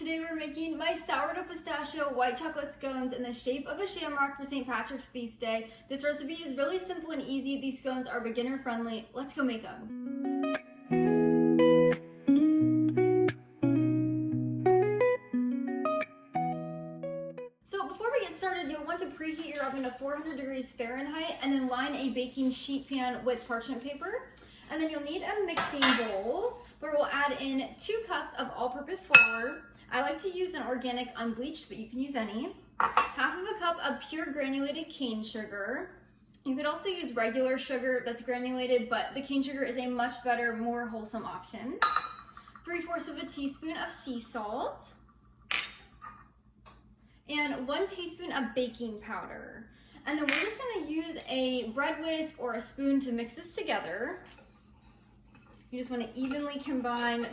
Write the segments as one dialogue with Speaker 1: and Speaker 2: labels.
Speaker 1: Today we're making my sourdough pistachio white chocolate scones in the shape of a shamrock for St. Patrick's Feast Day. This recipe is really simple and easy. These scones are beginner friendly. Let's go make them. So before we get started, you'll want to preheat your oven to 400 degrees Fahrenheit and then line a baking sheet pan with parchment paper. And then you'll need a mixing bowl where we'll add in 2 cups of all-purpose flour. I like to use an organic unbleached, but you can use any. Half of a cup of pure granulated cane sugar. You could also use regular sugar that's granulated, but the cane sugar is a much better, more wholesome option. 3/4 of a teaspoon of sea salt. And 1 teaspoon of baking powder. And then we're just gonna use a bread whisk or a spoon to mix this together. You just wanna evenly combine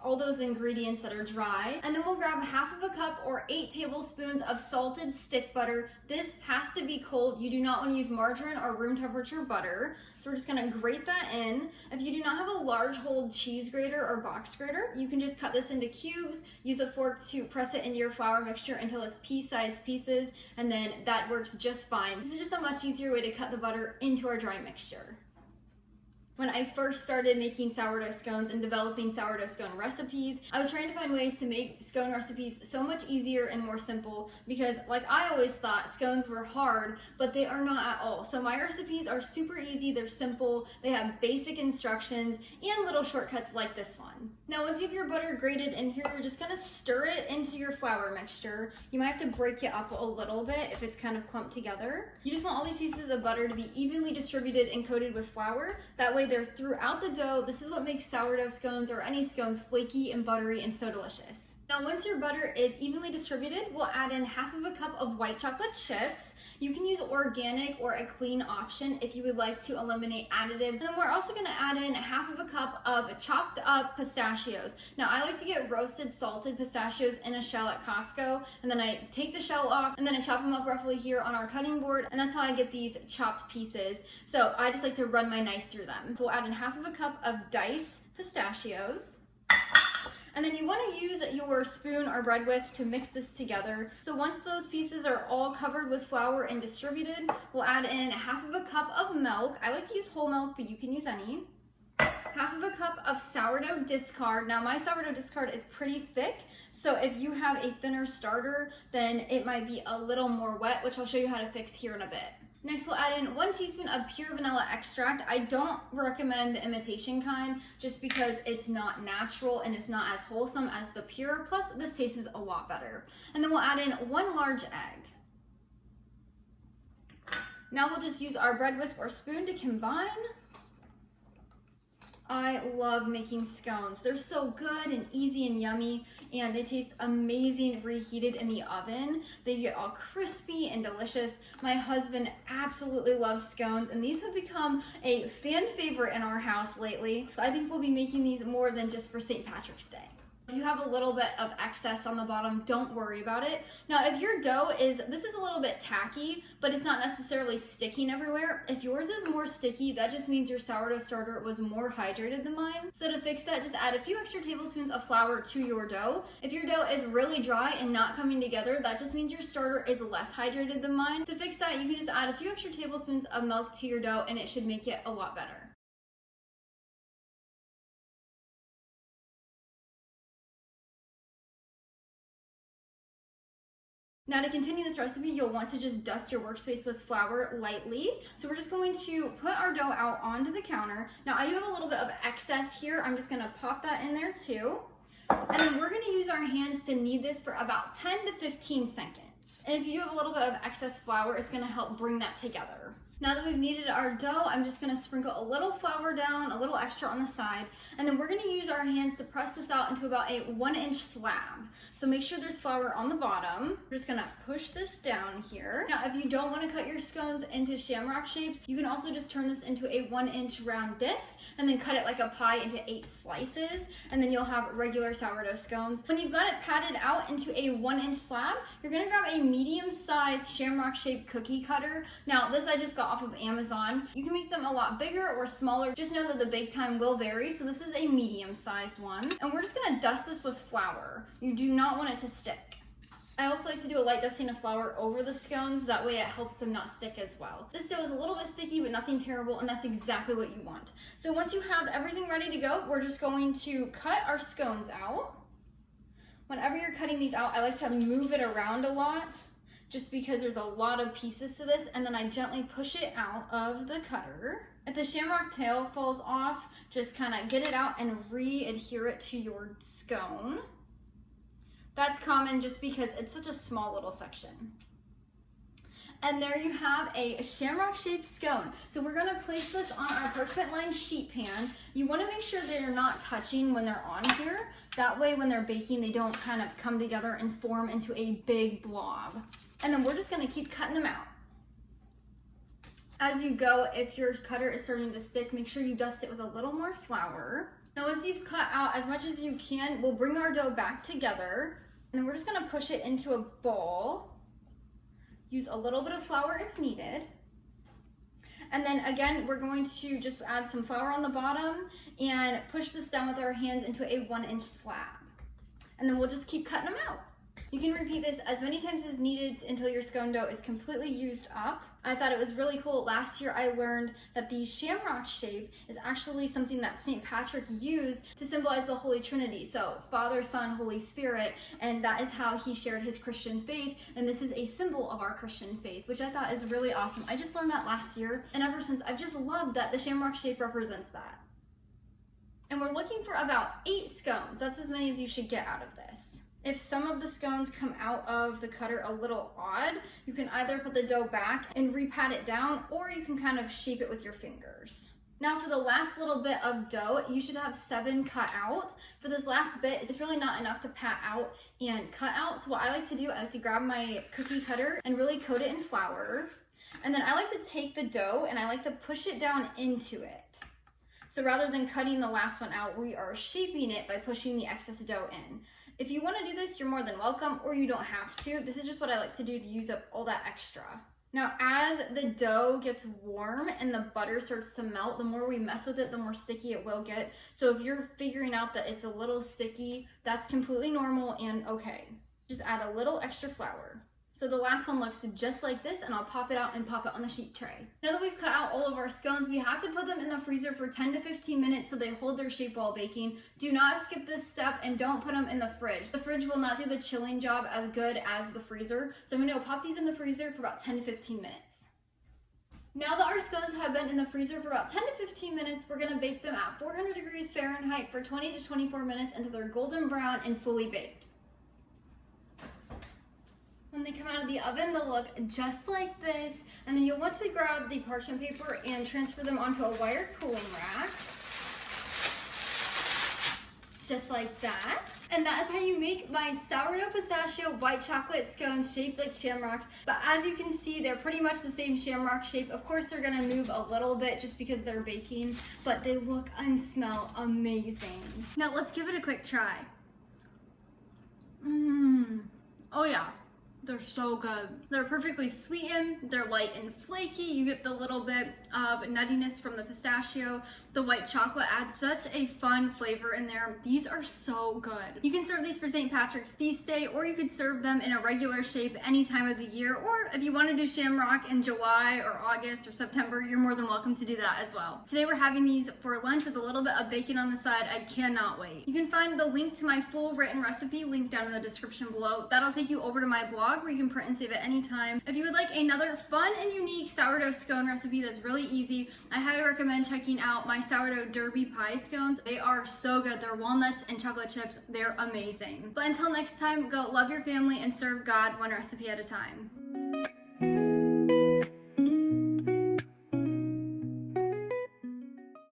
Speaker 1: all those ingredients that are dry. And then we'll grab half of a cup or 8 tablespoons of salted stick butter. This has to be cold. You do not want to use margarine or room temperature butter. So we're just gonna grate that in. If you do not have a large hold cheese grater or box grater, you can just cut this into cubes, use a fork to press it into your flour mixture until it's pea-sized pieces, and then that works just fine. This is just a much easier way to cut the butter into our dry mixture. When I first started making sourdough scones and developing sourdough scone recipes, I was trying to find ways to make scone recipes so much easier and more simple because, like I always thought, scones were hard, but they are not at all. So my recipes are super easy, they're simple, they have basic instructions and little shortcuts like this one. Now once you have your butter grated in here, you're just gonna stir it into your flour mixture. You might have to break it up a little bit if it's kind of clumped together. You just want all these pieces of butter to be evenly distributed and coated with flour. That way they're throughout the dough. This is what makes sourdough scones or any scones flaky and buttery and so delicious. Now once your butter is evenly distributed, we'll add in half of a cup of white chocolate chips. You can use organic or a clean option if you would like to eliminate additives. And then we're also gonna add in half of a cup of chopped up pistachios. Now I like to get roasted salted pistachios in a shell at Costco, and then I take the shell off and then I chop them up roughly here on our cutting board, and that's how I get these chopped pieces. So I just like to run my knife through them. So we'll add in half of a cup of diced pistachios. And then you want to use your spoon or bread whisk to mix this together. So once those pieces are all covered with flour and distributed, we'll add in half of a cup of milk. I like to use whole milk, but you can use any. Half of a cup of sourdough discard. Now my sourdough discard is pretty thick, so if you have a thinner starter, then it might be a little more wet, which I'll show you how to fix here in a bit. Next, we'll add in 1 teaspoon of pure vanilla extract. I don't recommend the imitation kind just because it's not natural and it's not as wholesome as the pure, plus this tastes a lot better. And then we'll add in 1 large egg. Now we'll just use our bread whisk or spoon to combine. I love making scones. They're so good and easy and yummy, and they taste amazing reheated in the oven. They get all crispy and delicious. My husband absolutely loves scones, and these have become a fan favorite in our house lately. So I think we'll be making these more than just for St. Patrick's Day. If you have a little bit of excess on the bottom, don't worry about it. Now, if your dough this is a little bit tacky, but it's not necessarily sticking everywhere. If yours is more sticky, that just means your sourdough starter was more hydrated than mine. So to fix that, just add a few extra tablespoons of flour to your dough. If your dough is really dry and not coming together, that just means your starter is less hydrated than mine. To fix that, you can just add a few extra tablespoons of milk to your dough and it should make it a lot better. Now to continue this recipe, you'll want to just dust your workspace with flour lightly. So we're just going to put our dough out onto the counter. Now I do have a little bit of excess here. I'm just gonna pop that in there too. And then we're gonna use our hands to knead this for about 10 to 15 seconds. And if you do have a little bit of excess flour, it's gonna help bring that together. Now that we've kneaded our dough, I'm just gonna sprinkle a little flour down, a little extra on the side, and then we're gonna use our hands to press this out into about a 1-inch slab. So make sure there's flour on the bottom. We're just gonna push this down here. Now, if you don't wanna cut your scones into shamrock shapes, you can also just turn this into a 1-inch round disc and then cut it like a pie into 8 slices, and then you'll have regular sourdough scones. When you've got it patted out into a 1-inch slab, you're gonna grab a medium-sized shamrock-shaped cookie cutter. Now, this I just got got off of Amazon. You can make them a lot bigger or smaller. Just know that the bake time will vary. So this is a medium-sized one. And we're just gonna dust this with flour. You do not want it to stick. I also like to do a light dusting of flour over the scones. That way it helps them not stick as well. This dough is a little bit sticky, but nothing terrible, and that's exactly what you want. So once you have everything ready to go, we're just going to cut our scones out. Whenever you're cutting these out, I like to move it around a lot, just because there's a lot of pieces to this, and then I gently push it out of the cutter. If the shamrock tail falls off, just kind of get it out and re-adhere it to your scone. That's common just because it's such a small little section. And there you have a shamrock-shaped scone. So we're gonna place this on our parchment-lined sheet pan. You wanna make sure they're not touching when they're on here. That way when they're baking, they don't kind of come together and form into a big blob. And then we're just gonna keep cutting them out. As you go, if your cutter is starting to stick, make sure you dust it with a little more flour. Now once you've cut out as much as you can, we'll bring our dough back together, and then we're just gonna push it into a bowl. Use a little bit of flour if needed. And then again, we're going to just add some flour on the bottom and push this down with our hands into a 1-inch slab. And then we'll just keep cutting them out. You can repeat this as many times as needed until your scone dough is completely used up. I thought it was really cool. Last year I learned that the shamrock shape is actually something that St. Patrick used to symbolize the Holy Trinity. So Father, Son, Holy Spirit, and that is how he shared his Christian faith. And this is a symbol of our Christian faith, which I thought is really awesome. I just learned that last year, and ever since I've just loved that the shamrock shape represents that. And we're looking for about 8 scones. That's as many as you should get out of this. If some of the scones come out of the cutter a little odd, you can either put the dough back and re-pat it down, or you can kind of shape it with your fingers. Now for the last little bit of dough, you should have 7 cut out. For this last bit, it's really not enough to pat out and cut out. So what I like to do, I like to grab my cookie cutter and really coat it in flour. And then I like to take the dough and I like to push it down into it. So rather than cutting the last one out, we are shaping it by pushing the excess dough in. If you want to do this, you're more than welcome, or you don't have to. This is just what I like to do to use up all that extra. Now, as the dough gets warm and the butter starts to melt, the more we mess with it, the more sticky it will get. So if you're figuring out that it's a little sticky, that's completely normal and okay. Just add a little extra flour. So the last one looks just like this, and I'll pop it out and pop it on the sheet tray. Now that we've cut out all of our scones, we have to put them in the freezer for 10 to 15 minutes so they hold their shape while baking. Do not skip this step and don't put them in the fridge. The fridge will not do the chilling job as good as the freezer. So I'm gonna go pop these in the freezer for about 10 to 15 minutes. Now that our scones have been in the freezer for about 10 to 15 minutes, we're gonna bake them at 400 degrees Fahrenheit for 20 to 24 minutes until they're golden brown and fully baked. When they come out of the oven, they'll look just like this, and then you'll want to grab the parchment paper and transfer them onto a wire cooling rack. Just like that. And that is how you make my sourdough pistachio white chocolate scones shaped like shamrocks. But as you can see, they're pretty much the same shamrock shape. Of course, they're gonna move a little bit just because they're baking, but they look and smell amazing. Now let's give it a quick try. Oh yeah. They're so good. They're perfectly sweetened, they're light and flaky, you get the little bit of nuttiness from the pistachio. The white chocolate adds such a fun flavor in there. These are so good. You can serve these for St. Patrick's Feast Day, or you could serve them in a regular shape any time of the year, or if you want to do shamrock in July or August or September, you're more than welcome to do that as well. Today we're having these for lunch with a little bit of bacon on the side. I cannot wait. You can find the link to my full written recipe linked down in the description below. That'll take you over to my blog where you can print and save at any time. If you would like another fun and unique sourdough scone recipe that's really easy, I highly recommend checking out my sourdough derby pie scones. They are so good. They're walnuts and chocolate chips. They're amazing. But until next time, go love your family and serve God one recipe at a time.